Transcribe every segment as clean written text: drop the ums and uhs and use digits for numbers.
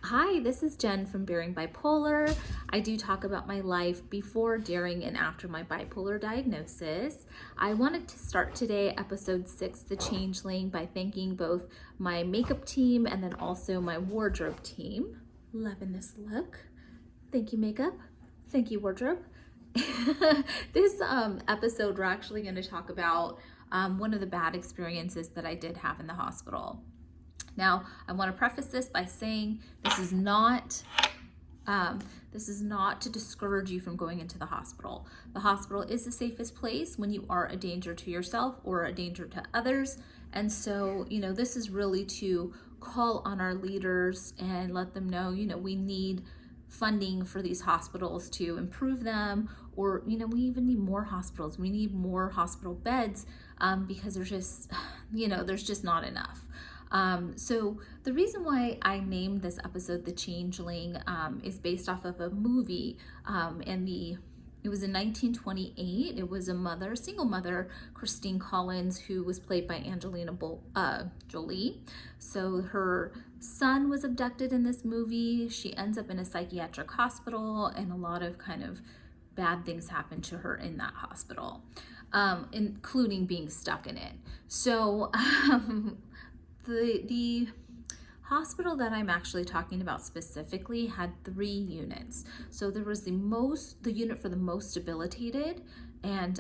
Hi, this is Jen from Bearing Bipolar. I do talk about my life before, during, and after my bipolar diagnosis. I wanted to start today, episode 6, The Changeling, by thanking both my makeup team and then also my wardrobe team. Loving this look. Thank you, makeup. Thank you, wardrobe. This episode, we're actually going to talk about one of the bad experiences that I did have in the hospital. Now, I want to preface this by saying this is not to discourage you from going into the hospital. The hospital is the safest place when you are a danger to yourself or a danger to others. And so, this is really to call on our leaders and let them know, we need funding for these hospitals to improve them, or, we even need more hospitals. We need more hospital beds because there's just not enough. So the reason why I named this episode The Changeling is based off of a movie, it was in 1928. It was a single mother, Christine Collins, who was played by Angelina Jolie. So her son was abducted in this movie. She ends up in a psychiatric hospital, and a lot of kind of bad things happen to her in that hospital, including being stuck in it. So the hospital that I'm actually talking about specifically had 3 units. So there was the unit for the most debilitated, and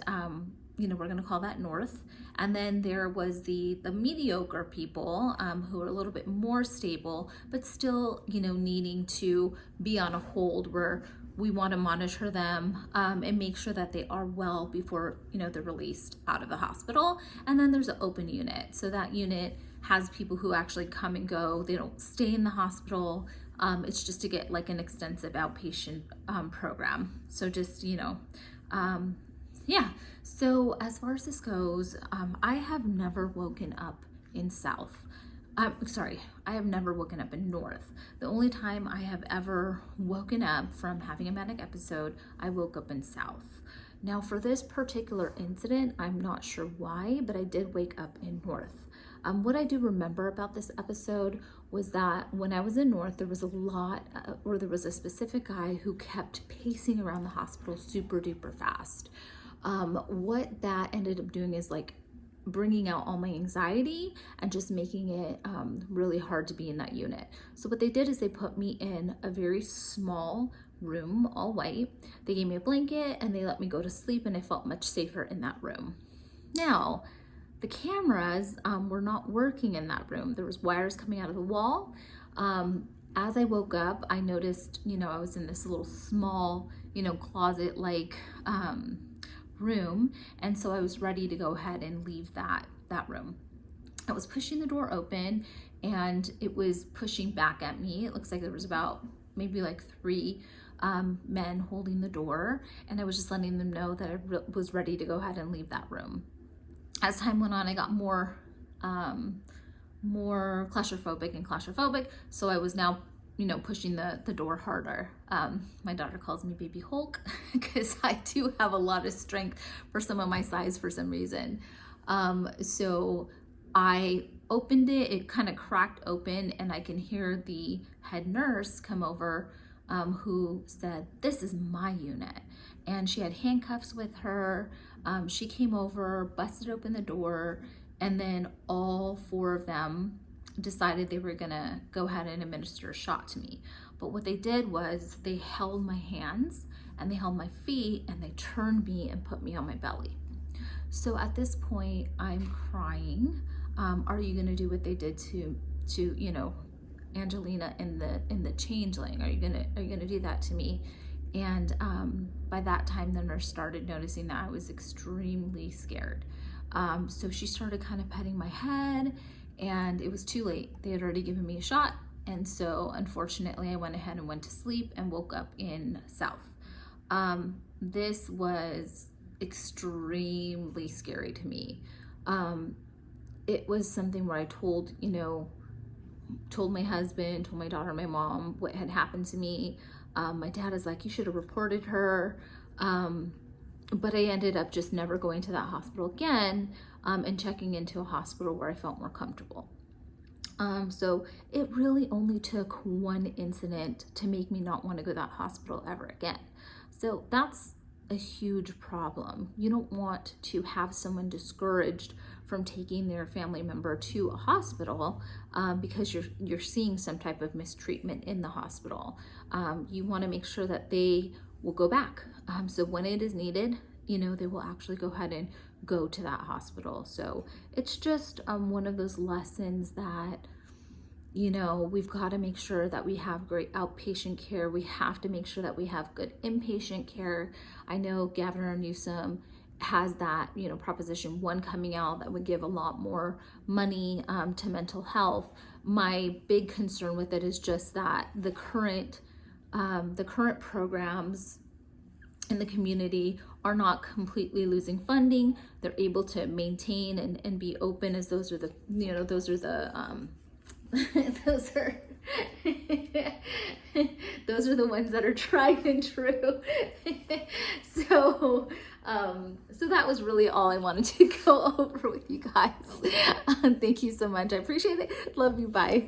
we're going to call that North. And then there was the mediocre people who are a little bit more stable, but still, needing to be on a hold where we want to monitor them and make sure that they are well before, they're released out of the hospital. And then there's an open unit. So that unit has people who actually come and go. They don't stay in the hospital. It's just to get like an extensive outpatient program. So just, yeah. So as far as this goes, I have never woken up in South. I have never woken up in North. The only time I have ever woken up from having a manic episode, I woke up in South. Now for this particular incident, I'm not sure why, but I did wake up in North. What I do remember about this episode was that when I was in North, there was a specific guy who kept pacing around the hospital super duper fast. What that ended up doing is like bringing out all my anxiety and just making it really hard to be in that unit. So what they did is they put me in a very small room, all white. They gave me a blanket and they let me go to sleep, and I felt much safer in that room. Now, the cameras were not working in that room. There was wires coming out of the wall. As I woke up, I noticed, I was in this little small, closet-like room. And so I was ready to go ahead and leave that room. I was pushing the door open and it was pushing back at me. It looks like there was about maybe like 3 men holding the door. And I was just letting them know that I was ready to go ahead and leave that room. As time went on, I got more claustrophobic. So I was now, pushing the door harder. My daughter calls me Baby Hulk because I do have a lot of strength for some of my size for some reason. So I opened it, it kind of cracked open, and I can hear the head nurse come over who said, "This is my unit." And she had handcuffs with her. She came over, busted open the door, and then all 4 of them decided they were gonna go ahead and administer a shot to me. But what they did was they held my hands and they held my feet and they turned me and put me on my belly. So at this point, I'm crying. Are you gonna do what they did to Angelina in the Changeling? Are you gonna do that to me? And by that time, the nurse started noticing that I was extremely scared. So she started kind of petting my head, and it was too late. They had already given me a shot. And so unfortunately, I went ahead and went to sleep and woke up in South. This was extremely scary to me. It was something where I told my husband, told my daughter, my mom, what had happened to me. My dad is like, "You should have reported her." But I ended up just never going to that hospital again and checking into a hospital where I felt more comfortable. So it really only took one incident to make me not want to go to that hospital ever again. So that's a huge problem. You don't want to have someone discouraged from taking their family member to a hospital because you're seeing some type of mistreatment in the hospital. You want to make sure that they will go back. So when it is needed, they will actually go ahead and go to that hospital. So it's just one of those lessons that, we've got to make sure that we have great outpatient care. We have to make sure that we have good inpatient care. I know Governor Newsom has that, Proposition 1 coming out that would give a lot more money to mental health. My big concern with it is just that the current programs in the community are not completely losing funding. They're able to maintain and be open, as those are the those are the ones that are tried and true. So that was really all I wanted to go over with you guys. Thank you so much. I appreciate it. Love you. Bye.